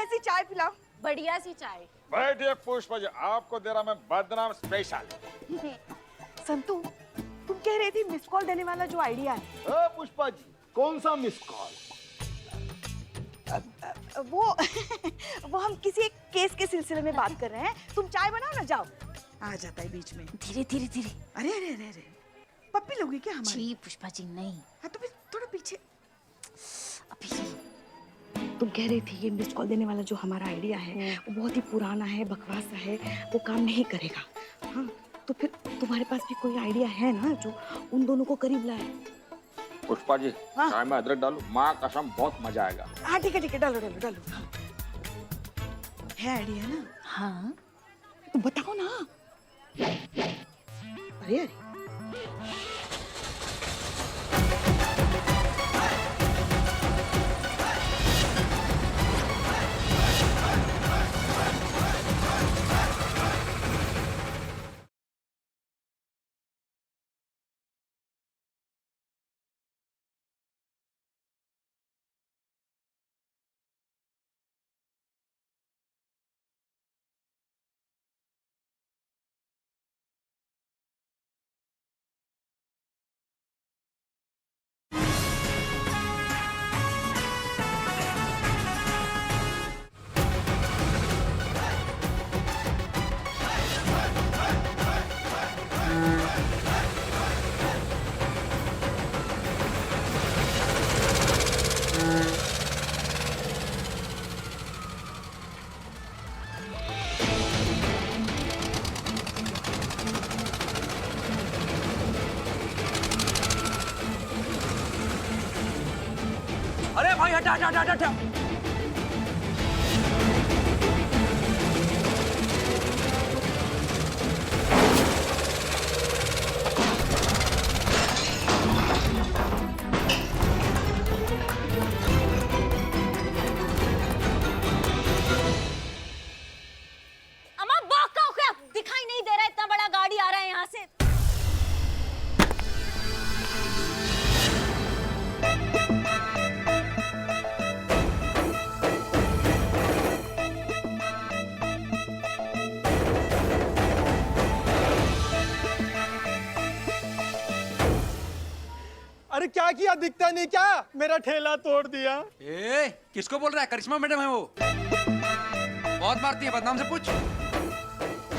कैसी चाय पिलाऊं? बढ़िया सी चाय। बैठिए पुष्पा जी, आपको दे रहा मैं बदनाम स्पेशल। संतू, तुम कह रही थी मिस कॉल देने वाला जो आइडिया है। पुष्पा जी, कौन सा मिस कॉल? वो वो हम किसी एक केस के सिलसिले में बात कर रहे हैं। तुम चाय बनाओ ना, जाओ। आ जाता है बीच में। धीरे धीरे धीरे। अरे अरे अरे अरे, पप्पी लोगी क्या हमारी? जी पुष्पा जी नहीं। हाँ तो फिर थोड़ा पीछे। अभी तुम कह रही थी ये मिस कॉल देने वाला जो हमारा आइडिया है वो बहुत ही पुराना है, बकवास सा है, वो काम नहीं करेगा। हाँ तो फिर तुम्हारे पास भी कोई आइडिया है ना जो उन दोनों को करीब लाए? पुष्पा जी, हाँ? चाय में अदरक डालो, माँ कसम बहुत मजा आएगा। हाँ ठीक है, डालो डालो डालो। हाँ। है आइडिया ना? हाँ तुम बताओ ना। अरे अरे, अरे भाई हटा हटा हटा हटा। अम्मा बॉका हो क्या? दिखाई नहीं दे रहा इतना बड़ा गाड़ी आ रहा है यहाँ से। अरे क्या किया, दिखता नहीं क्या? मेरा ठेला तोड़ दिया। ए, किसको बोल रहा है? करिश्मा मैडम है वो। बहुत मारती है, बदनाम से पूछ।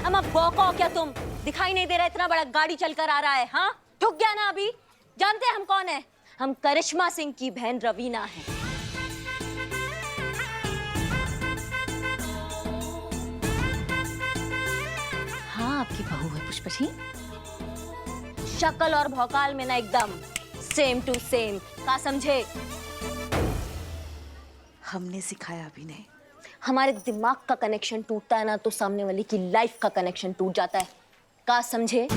अम्मा बॉका हो क्या तुम? दिखाई नहीं दे रहा इतना बड़ा गाड़ी चलकर आ रहा है? हाँ ठुक गया ना अभी? जानते हैं हम कौन है? हम करिश्मा सिंह की बहन रवीना है। हाँ आपकी बहू है पुष्पा जी। शक्ल और भौकाल में ना एकदम सेम टू सेम। का समझे? हमने सिखाया भी नहीं। हमारे दिमाग का कनेक्शन टूटता है ना तो सामने वाले की लाइफ का कनेक्शन टूट जाता है। का समझे?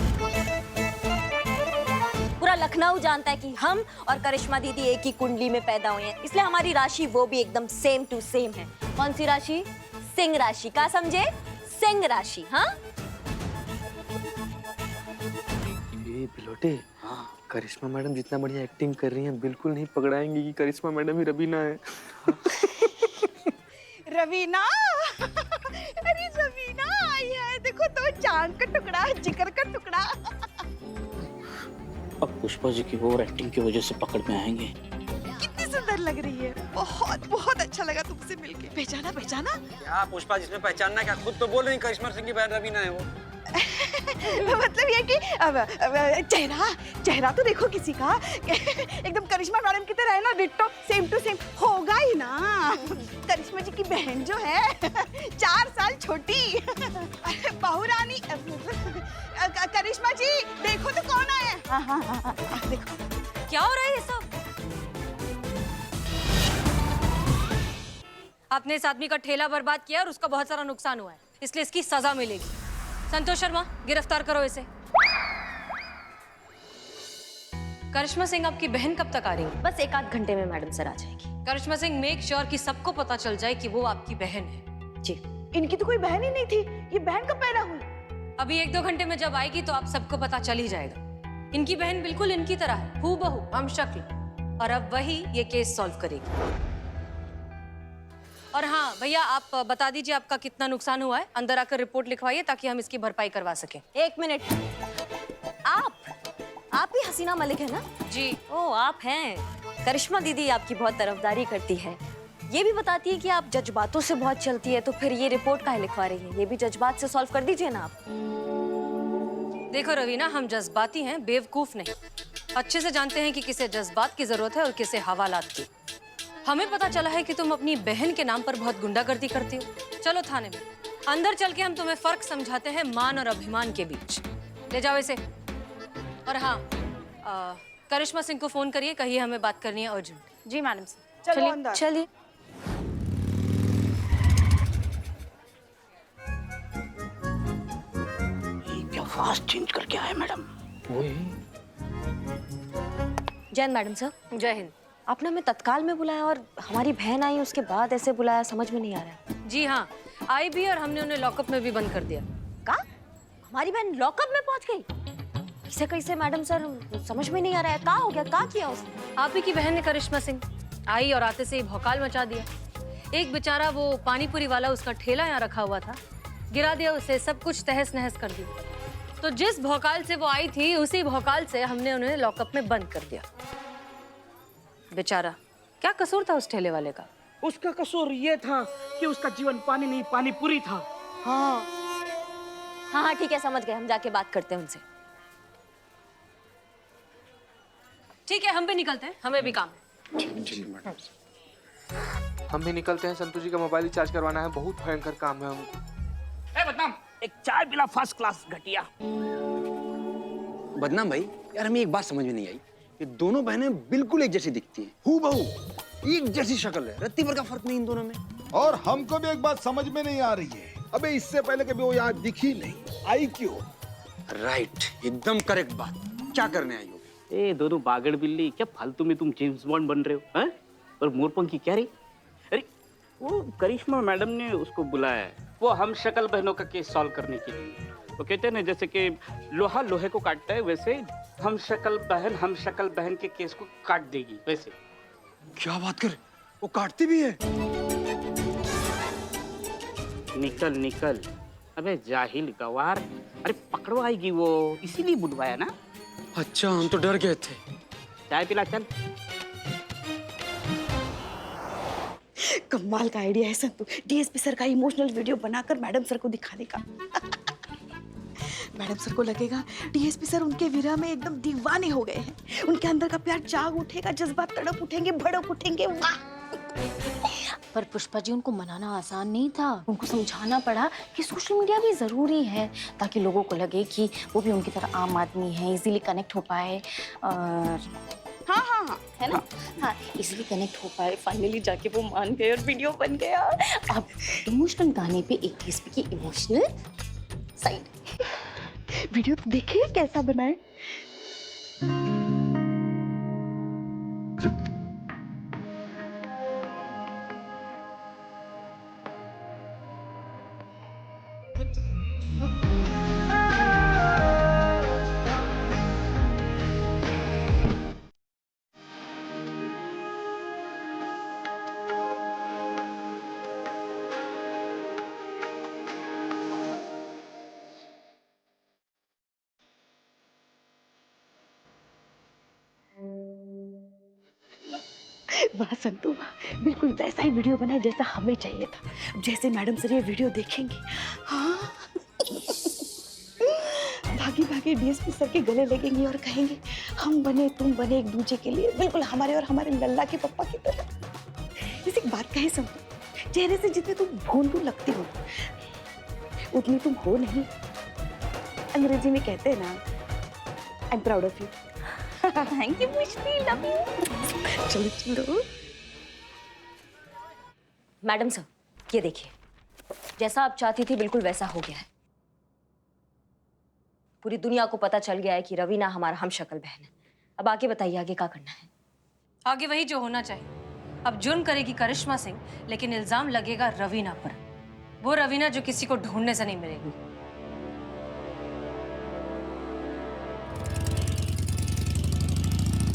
पूरा लखनऊ जानता है कि हम और करिश्मा दीदी एक ही कुंडली में पैदा हुए हैं, इसलिए हमारी राशि वो भी एकदम सेम टू सेम है। कौन सी राशि? सिंह राशि। का समझे? सिंह राशि। हाँ ये बिलोटे, करिश्मा मैडम जितना बढ़िया एक्टिंग कर रही हैं बिल्कुल नहीं पकड़ाएंगी कि करिश्मा मैडम ही रवीना है। रवीना अरे रवीना आई है, देखो तो चांद का टुकड़ा, जिगर का टुकड़ा। अब पुष्पा जी की ओवर एक्टिंग की वजह से पकड़ में आएंगे। कितनी सुंदर लग रही है, बहुत बहुत अच्छा लगा तुमसे मिलके। पहचाना पहचाना? क्या पुष्पा, जिसमें पहचानना क्या? खुद तो बोल रही करिश्मा सिंह की बहन रवीना है वो। मतलब ये कि चेहरा चेहरा तो देखो किसी का एकदम करिश्मा मैडम की तरह है ना, डिट्टो सेम टू सेम होगा ही ना। करिश्मा जी की बहन जो है 4 साल छोटी। बहू रानी करिश्मा जी देखो तो कौन आया है। हाँ, देखो क्या हो रहा है ये सब? आपने इस आदमी का ठेला बर्बाद किया और उसका बहुत सारा नुकसान हुआ है, इसलिए इसकी सजा मिलेगी। संतोष शर्मा, गिरफ्तार करो इसे। करिश्मा सिंह आपकी बहन कब तक आ रही है? बस 1 आध घंटे में मैडम सर आ जाएगी। करिश्मा सिंह, मेक श्योर कि सबको पता चल जाए कि वो आपकी बहन है। जी। इनकी तो कोई बहन ही नहीं थी, ये बहन कब पैदा हुई? अभी 1-2 घंटे में जब आएगी तो आप सबको पता चल ही जाएगा। इनकी बहन बिल्कुल इनकी तरह है, हूबहू हम शक्ल, और अब वही ये केस सॉल्व करेगी। और हाँ भैया, आप बता दीजिए आपका कितना नुकसान हुआ है। अंदर आकर रिपोर्ट लिखवाइए ताकि हम इसकी भरपाई करवा सकें। 1 मिनट। आप ही हसीना मलिक है ना? जी। ओ, आप हैं। करिश्मा दीदी आपकी बहुत तरफदारी करती है। ये भी बताती है कि आप जज्बातों से बहुत चलती है, तो फिर ये रिपोर्ट काहे लिखवा रही है? ये भी जज्बात से सॉल्व कर दीजिए ना आप। देखो रवीना, हम जज्बाती हैं, बेवकूफ नहीं। अच्छे से जानते हैं कि किसे जज्बात की जरूरत है और किसे हवालात की। हमें पता चला है कि तुम अपनी बहन के नाम पर बहुत गुंडागर्दी करती हो। चलो थाने में, अंदर चल के हम तुम्हें फर्क समझाते हैं मान और अभिमान के बीच। ले जाओ इसे। और हाँ, करिश्मा सिंह को फोन करिए, कहिए हमें बात करनी है अर्जेंट। जी मैडम। चलो अंदर। चलिए। क्या फास्ट चेंज करके आए मैडम। वही जय हिंद मैडम सर। जय हिंद। आपने हमें तत्काल में बुलाया और हमारी बहन आई उसके बाद ऐसे बुलाया, समझ में नहीं आ रहा है। जी हाँ, आई भी और हमने उन्हें लॉकअप में भी बंद कर दिया। का? हमारी बहन लॉकअप में पहुंच गई? कैसे कैसे मैडम सर, समझ में नहीं आ रहा है। का हो गया? का किया उसने? आप ही की बहन ने, करिश्मा सिंह, आई और आते से ही भौकाल मचा दिया। एक बेचारा वो पानीपुरी वाला, उसका ठेला यहाँ रखा हुआ था, गिरा दिया उसे, सब कुछ तहस नहस कर दिया। तो जिस भौकाल से वो आई थी, उसी भौकाल से हमने उन्हें लॉकअप में बंद कर दिया। बेचारा, क्या कसूर था उस ठेले वाले का? उसका कसूर ये था कि उसका जीवन पानी नहीं पानी पूरी था। हाँ हाँ ठीक है, समझ गए। हम जाके बात करते हैं उनसे। ठीक है, हम भी निकलते हैं, हमें भी काम है। हम भी निकलते हैं। संतोष जी का मोबाइल रिचार्ज करवाना है, बहुत भयंकर काम है हमको। बदनाम, एक चाय पिला फर्स्ट क्लास घटिया। बदनाम भाई, यार हमें एक बात समझ में नहीं आई। ये दोनों बहनें बिल्कुल एक जैसी दिखती हैं, हूबहू एक जैसी शक्ल है, रत्ती भर का फर्क नहीं इन दोनों में। और हमको भी एक बात समझ में नहीं आ रही है, अबे इससे पहले कभी वो यहाँ दिखी नहीं, आई क्यों? राइट, एकदम करेक्ट बात। क्या करने आई हो? ए दोनों बागड़ बिल्ली, क्या फालतू में तुम जेम्स बॉन्ड बन रहे हो हैं? और मोरपंखी क्या रही? अरे वो करिश्मा मैडम ने उसको बुलाया है, वो हम शक्ल बहनों का केस सॉल्व करने के लिए। वो कहते हैं ना, जैसे कि लोहा लोहे को काटता है, वैसे हम शक्ल बहन के केस को काट देगी। वैसे क्या बात कर, वो काटती भी है? निकल निकल, अबे जाहिल गवार। अरे पकड़वाएगी वो, इसीलिए बुलवाया ना। अच्छा, हम तो डर गए थे। चाय पिला चल। कमाल का आइडिया है संतु, डीएसपी सर का इमोशनल वीडियो बनाकर मैडम सर को दिखाने का। मैडम सर को लगेगा डीएसपी सर उनके विरह में एकदम दीवाने हो गए हैं। उनके अंदर का प्यार जाग उठेगा, जज्बात तड़प उठेंगे, भड़क उठेंगे। वाह! पर पुष्पा जी, उनको मनाना आसान नहीं था। उनको समझाना पड़ा कि सोशल मीडिया भी जरूरी है, ताकि लोगों को लगे कि वो भी उनकी तरह आम आदमी है, इजीली कनेक्ट हो पाए। और हाँ हाँ हाँ, है ना? हाँ, इजीली कनेक्ट हो पाए। फाइनली जाके वो मान गए और वीडियो बन गया। अब इमोशनल गाने पे एक डीएसपी की इमोशनल साइड। वीडियो तो देखिए कैसा बनाए। वाह संतु, वाह, बिल्कुल वैसा ही वीडियो बनाए जैसा हमें चाहिए था। जैसे मैडम सर ये वीडियो देखेंगे, हाँ भागी भागी डीएसपी सर के गले लगेंगे और कहेंगे हम बने तुम बने एक दूसरे के लिए, बिल्कुल हमारे और हमारे लल्ला के पप्पा की तरह। जैसे एक बात कहे संतु, चेहरे से जितने तुम भोंदू लगती हो उतनी तुम हो नहीं। अंग्रेजी में कहते हैं ना, I am proud of you. Thank you मुश्किल, लव यू। चलो चलो। मैडम सर, ये देखिए, जैसा आप चाहती थी बिल्कुल वैसा हो गया है। पूरी दुनिया को पता चल गया है कि रवीना हमारा हम शक्ल बहन है। अब आगे बताइए, आगे क्या करना है? आगे वही जो होना चाहिए। अब जुर्म करेगी करिश्मा सिंह, लेकिन इल्जाम लगेगा रवीना पर। वो रवीना जो किसी को ढूंढने से नहीं मिलेगी।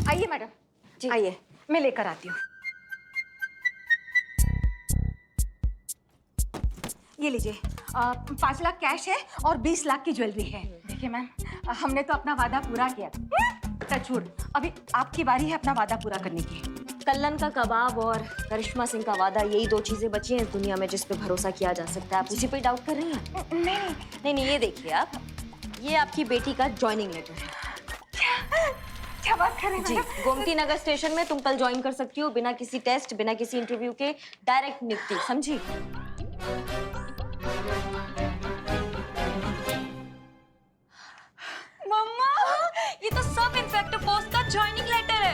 आइए मैडम, आइए, मैं लेकर आती हूँ। ये लीजिए 5 लाख कैश है और 20 लाख की ज्वेलरी है। देखिए मैम, हमने तो अपना वादा पूरा किया। टचवुड, अभी आपकी बारी है अपना वादा पूरा करने की। कल्लन का कबाब और करिश्मा सिंह का वादा, यही 2 चीजें बची हैं इस दुनिया में जिस पे भरोसा किया जा सकता है। आप उसी पे डाउट कर रही हैं? नहीं, ये देखिए आप, ये आपकी बेटी का ज्वाइनिंग लेटर है। क्या बात कर रहे हैं जी, मैडम? गोमती नगर स्टेशन में तुम कल ज्वाइन कर सकती हो, बिना किसी टेस्ट, बिना किसी इंटरव्यू के, डायरेक्ट नियुक्ति, समझी? मम्मा, ये तो सब इंस्पेक्टर पोस्ट का ज्वाइनिंग लेटर है।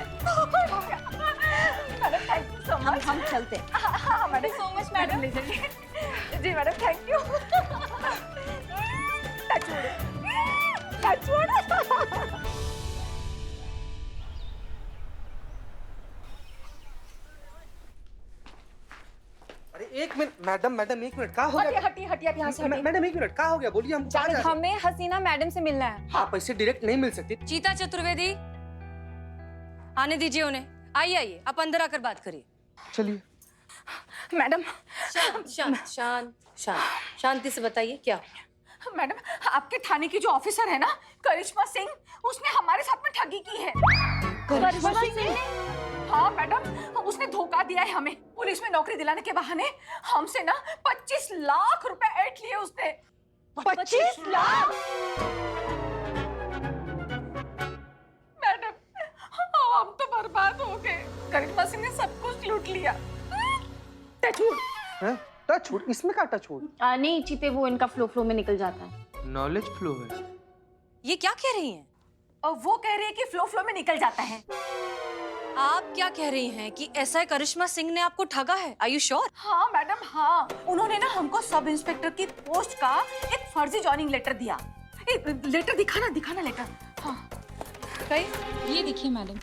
Madam thank you so much. हम चलते हैं। हाँ मैडम, सो मच मैडम। ले जाइए। जी मैडम, थैंक यू। टचवुड। अरे एक मिनट मैडम, एक मिनट, कहाँ हो गया? हटिए आप यहाँ से हटिए। मैडम एक मिनट, कहाँ हो गया? बोलिए, हम कहाँ जा रहे हैं? हमें हसीना मैडम से मिलना है। आप ऐसे डायरेक्ट नहीं मिल सकती। चीता चतुर्वेदी, आने दीजिए उन्हें। आइए, आप अंदर आकर बात करिए। चलिए। मैडम, शांति से बताइए क्या। मैडम, आपके थाने की जो ऑफिसर है ना, करिश्मा सिंह, उसने हमारे साथ में ठगी की है। करिश्मा सिंह? हाँ मैडम, उसने धोखा दिया है हमें। पुलिस में नौकरी दिलाने के बहाने हमसे ना 25 लाख रुपए ऐंठ लिए उसने। 25 लाख? मैडम, हम तो बर्बाद हो गए। करिश्मा सिंह ने सब कुछ लूट लिया। टचवुड। हैं? टचवुड? इसमें क्या टचवुड? नहीं चीते, वो इनका फ्लो में निकल जाता है। नॉलेज फ्लो है। ये क्या कह रही हैं? और वो कह रही है कि फ्लो में निकल जाता है। आप क्या कह रही हैं कि एसआई करिश्मा सिंह ने आपको ठगा है? Are you sure? हाँ मैडम, हाँ, उन्होंने ना हमको सब इंस्पेक्टर की पोस्ट का एक फर्जी जॉइनिंग लेटर दिया। लेटर दिखाना लेटर। हाँ ये देखिए मैडम।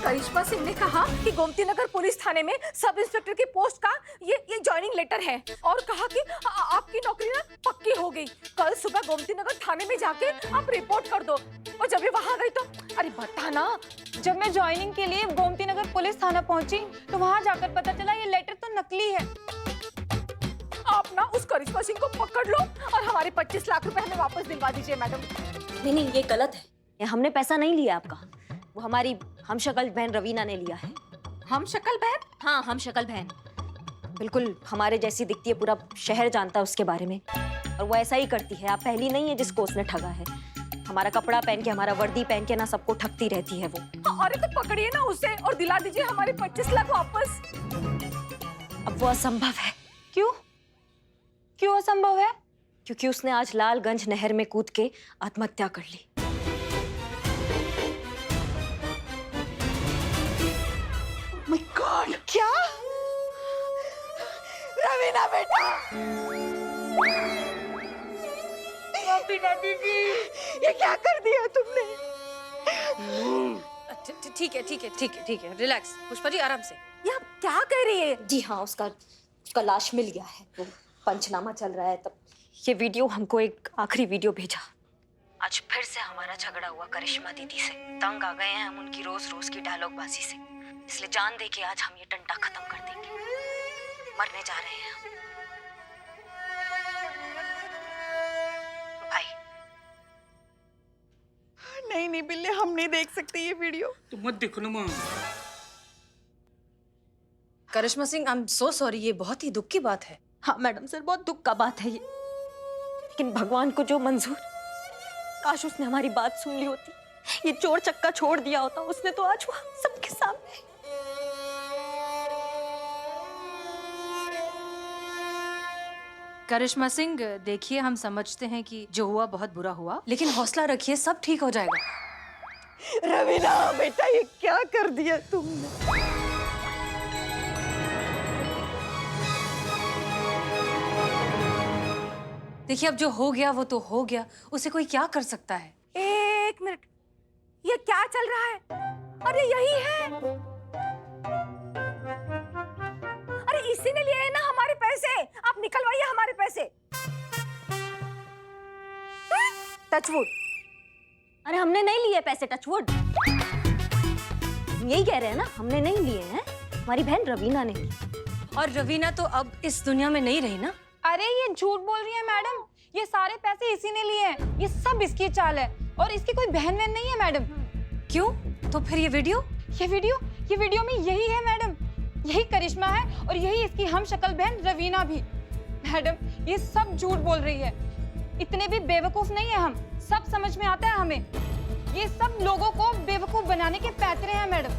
करिश्मा सिंह ने कहा कि गोमती नगर पुलिस थाने में सब इंस्पेक्टर की पोस्ट का ये जॉइनिंग लेटर है और कहा कि आपकी नौकरी ना पक्की हो गई। कल सुबह गोमती नगर थाने में जाके आप रिपोर्ट कर दो। और जब ये वहां गई तो अरे बता ना, जब मैं ज्वाइनिंग के लिए गोमती नगर पुलिस थाना पहुंची तो वहां जाकर पता चला ये लेटर तो नकली है। आप ना उस करिश्मा सिंह को पकड़ लो और हमारे 25 लाख रुपए हमें वापस दिलवा दीजिए मैडम। नहीं, ये गलत है। ये हमने पैसा नहीं लिया आपका, वो हमारी हमशक्ल बहन रवीना ने लिया है। हम शक्ल बहन? हाँ, हमशक्ल बहन, बिल्कुल हमारे जैसी दिखती है, पूरा शहर जानता है उसके बारे में। और वो ऐसा ही करती है, आप पहली नहीं है जिसको उसने ठगा है। हमारा कपड़ा पहन के, हमारा वर्दी पहन के ना सबको ठगती रहती है वो। अरे तो पकड़िए ना उसे और दिला दीजिए हमारे 25 लाख वापस। अब वो असंभव है। क्यों असंभव है? क्योंकि उसने आज लालगंज नहर में कूद के आत्महत्या कर ली। My God! क्या? रवीना बेटा! रवीना दीदी, ये क्या कर दिया तुमने? ठीक है, रिलैक्स। पुष्पा जी, आराम से। ये आप क्या कह रही है? जी हाँ, उसका लाश मिल गया है। वो पंचनामा चल रहा है, तब ये वीडियो हमको एक आखिरी वीडियो भेजा। आज फिर से हमारा झगड़ा हुआ करिश्मा दीदी से। तंग आ गए हैं हम उनकी रोज की डायलॉगबाजी से, इसलिए जान दे के आज हम ये टंटा खत्म कर देंगे। मरने जा रहे हैं हम। भाई नहीं बिल्ले, हम नहीं देख सकते ये वीडियो। तो मत देखो ना माँ। Karishma Singh, I am so sorry, ये बहुत ही दुख की बात है। हाँ मैडम सर, बहुत दुख का बात है ये, लेकिन भगवान को जो मंजूर। काश उसने हमारी बात सुन ली होती, ये चोर चक्का छोड़ दिया होता उसने तो आज वहाँ सबके सामने। करिश्मा सिंह, देखिए हम समझते हैं कि जो हुआ बहुत बुरा हुआ, लेकिन हौसला रखिए, सब ठीक हो जाएगा। रवीना बेटा, ये क्या कर दिया तुमने? देखिए, अब जो हो गया वो तो हो गया, उसे कोई क्या कर सकता है। एक मिनट, ये क्या चल रहा है? अरे यही है। अरे इसी ने लिए हैं ना हमारे पैसे। आप निकलवाइए हमारे पैसे। टचवुड, अरे हमने नहीं लिए पैसे, टचवुड। यही कह रहे हैं ना, हमने नहीं लिए हैं, हमारी बहन रवीना ने। और रवीना तो अब इस दुनिया में नहीं रही ना। अरे ये झूठ बोल रही है मैडम, ये सारे पैसे इसी ने लिए हैं, ये सब इसकी चाल है और इसकी कोई बहन वहन नहीं है मैडम। क्यों? तो फिर ये वीडियो में यही है मैडम, यही करिश्मा है और यही इसकी हम शक्ल बहन रवीना भी। मैडम ये सब झूठ बोल रही है, इतने भी बेवकूफ नहीं है हम, सब समझ में आता है हमें। ये सब लोगों को बेवकूफ बनाने के पैतरे हैं मैडम।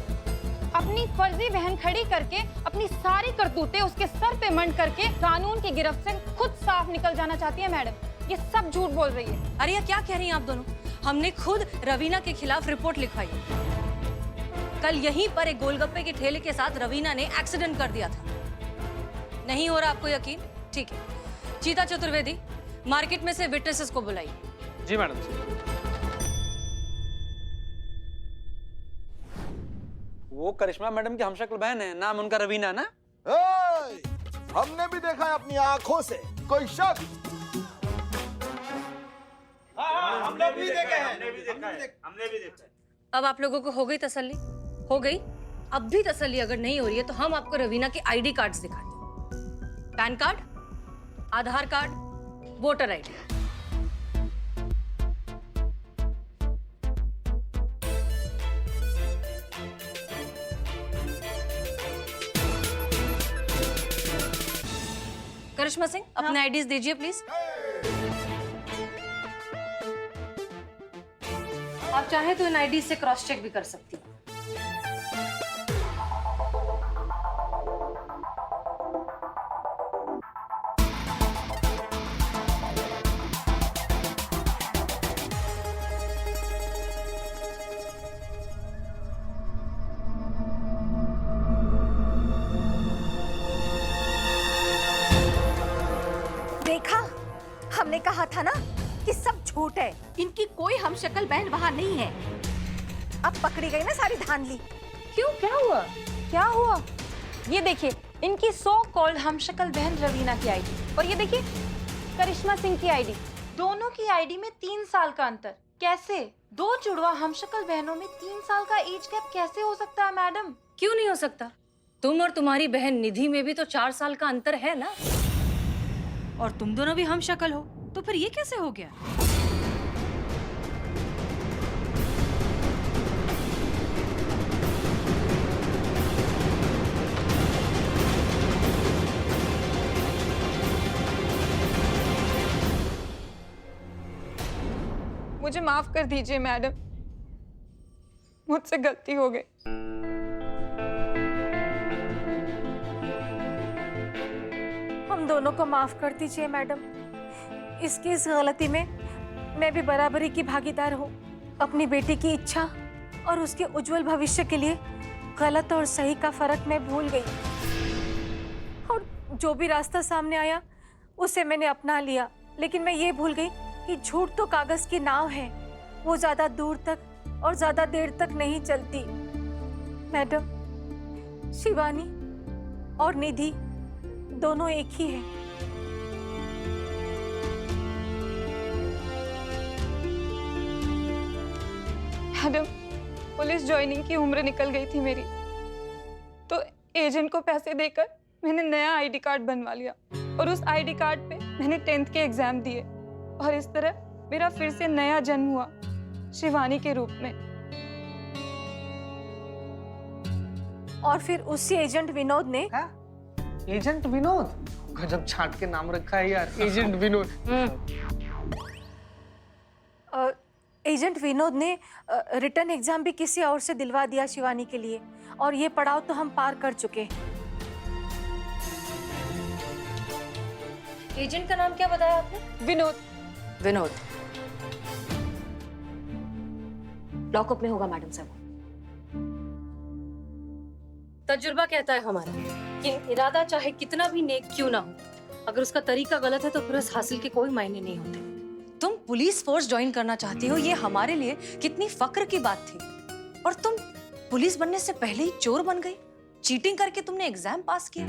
अपनी फर्जी बहन खड़ी करके अपनी सारी करतूतें उसके सर पे मंड करके कानून की गिरफ्त से खुद साफ निकल जाना चाहती है मैडम। ये सब झूठ बोल रही है। अरे ये क्या कह रही हैं आप दोनों? हमने खुद रवीना के खिलाफ रिपोर्ट लिखवाई। कल यहीं पर एक गोलगप्पे के ठेले के साथ रवीना ने एक्सीडेंट कर दिया था। नहीं हो रहा आपको यकीन? ठीक है, चीता चतुर्वेदी, मार्केट में से विटनेसेस को बुलाइए। जी मैडम। वो करिश्मा मैडम की हमशक्ल बहन है, नाम उनका रवीना ना? हमने भी देखा है अपनी आंखों से, कोई शक? हमने भी देखा है। अब आप लोगों को हो गई तसल्ली? हो गई? अब भी तसल्ली अगर नहीं हो रही है तो हम आपको रवीना के आईडी कार्ड्स दिखाते हैं। पैन कार्ड, आधार कार्ड, वोटर आईडी। करिश्मा सिंह, अपने आईडीज दीजिए प्लीज। आप चाहे तो इन आईडी से क्रॉस चेक भी कर सकती हैं। देखा, हमने कहा था ना कि सब झूठ है, इनकी कोई हम शक्ल बहन वहां नहीं है। अब पकड़ी गई ना सारी धांधली। क्यों, क्या हुआ? ये देखिए इनकी सो कॉल्ड हम शक्ल बहन रवीना की आईडी और ये देखिए करिश्मा सिंह की आईडी। दोनों की आईडी में 3 साल का अंतर। कैसे? 2 जुड़वा हम शक्ल बहनों में 3 साल का एज गैप कैसे हो सकता है मैडम? क्यों नहीं हो सकता? तुम और तुम्हारी बहन निधि में भी तो 4 साल का अंतर है ना। और तुम दोनों भी हम शक्ल हो, तो फिर ये कैसे हो गया? मुझे माफ कर दीजिए मैडम, मुझसे गलती हो गई। हम दोनों को माफ कर दीजिए मैडम। इस गलती में मैं भी बराबरी की भागीदार हूँ। अपनी बेटी की इच्छा और उसके उज्जवल भविष्य के लिए गलत और सही का फर्क मैं भूल गई और जो भी रास्ता सामने आया उसे मैंने अपना लिया। लेकिन मैं ये भूल गई कि झूठ तो कागज की नाव है, वो ज्यादा दूर तक और ज्यादा देर तक नहीं चलती। मैडम, शिवानी और निधि दोनों एक ही हैं। मैडम, पुलिस ज्वाइनिंग की उम्र निकल गई थी मेरी, तो एजेंट को पैसे देकर मैंने नया आईडी कार्ड बनवा लिया और उस आईडी कार्ड पे मैंने 10th के एग्जाम दिए और इस तरह मेरा फिर से नया जन्म हुआ शिवानी के रूप में। और फिर उसी एजेंट विनोद ने एजेंट विनोद, गजब छाट के नाम रखा है यार, एजेंट विनोद। एजेंट विनोद ने रिटर्न एग्जाम भी किसी और से दिलवा दिया शिवानी के लिए और ये पड़ाव तो हम पार कर चुके हैं। एजेंट का नाम क्या बताया आपने? विनोद। विनोद लॉकअप में होगा मैडम साहब। तजुर्बा कहता है हमारा कि इरादा चाहे कितना भी नेक क्यों ना हो, अगर उसका तरीका गलत है तो फिर उस हासिल के कोई मायने नहीं होते। तुम पुलिस फोर्स ज्वाइन करना चाहती हो, ये हमारे लिए कितनी फक्र की बात थी। और तुम पुलिस बनने से पहले ही चोर बन गई। चीटिंग करके तुमने एग्जाम पास किया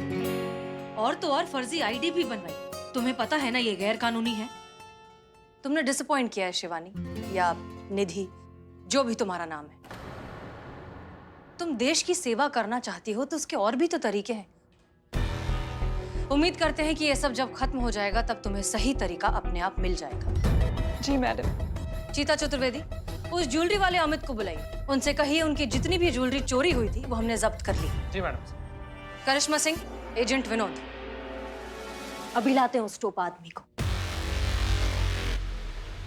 और तो और फर्जी आईडी भी बनवाई। तुम्हें पता है ना ये गैर कानूनी है। तुमने डिसअपॉइंट किया है शिवानी या निधि जो भी तुम्हारा नाम है। तुम देश की सेवा करना चाहती हो तो उसके और भी तो तरीके हैं। उम्मीद करते हैं कि ये सब जब खत्म हो जाएगा तब तुम्हें सही तरीका अपने आप मिल जाएगा। जी मैडम। चीता चतुर्वेदी, उस ज्वेलरी वाले अमित को बुलाइए। उनसे कहिए उनकी जितनी भी ज्वेलरी चोरी हुई थी वो हमने जब्त कर ली। जी मैडम। करिश्मा सिंह, एजेंट विनोद, अभी लाते हैं उस टोपा आदमी को।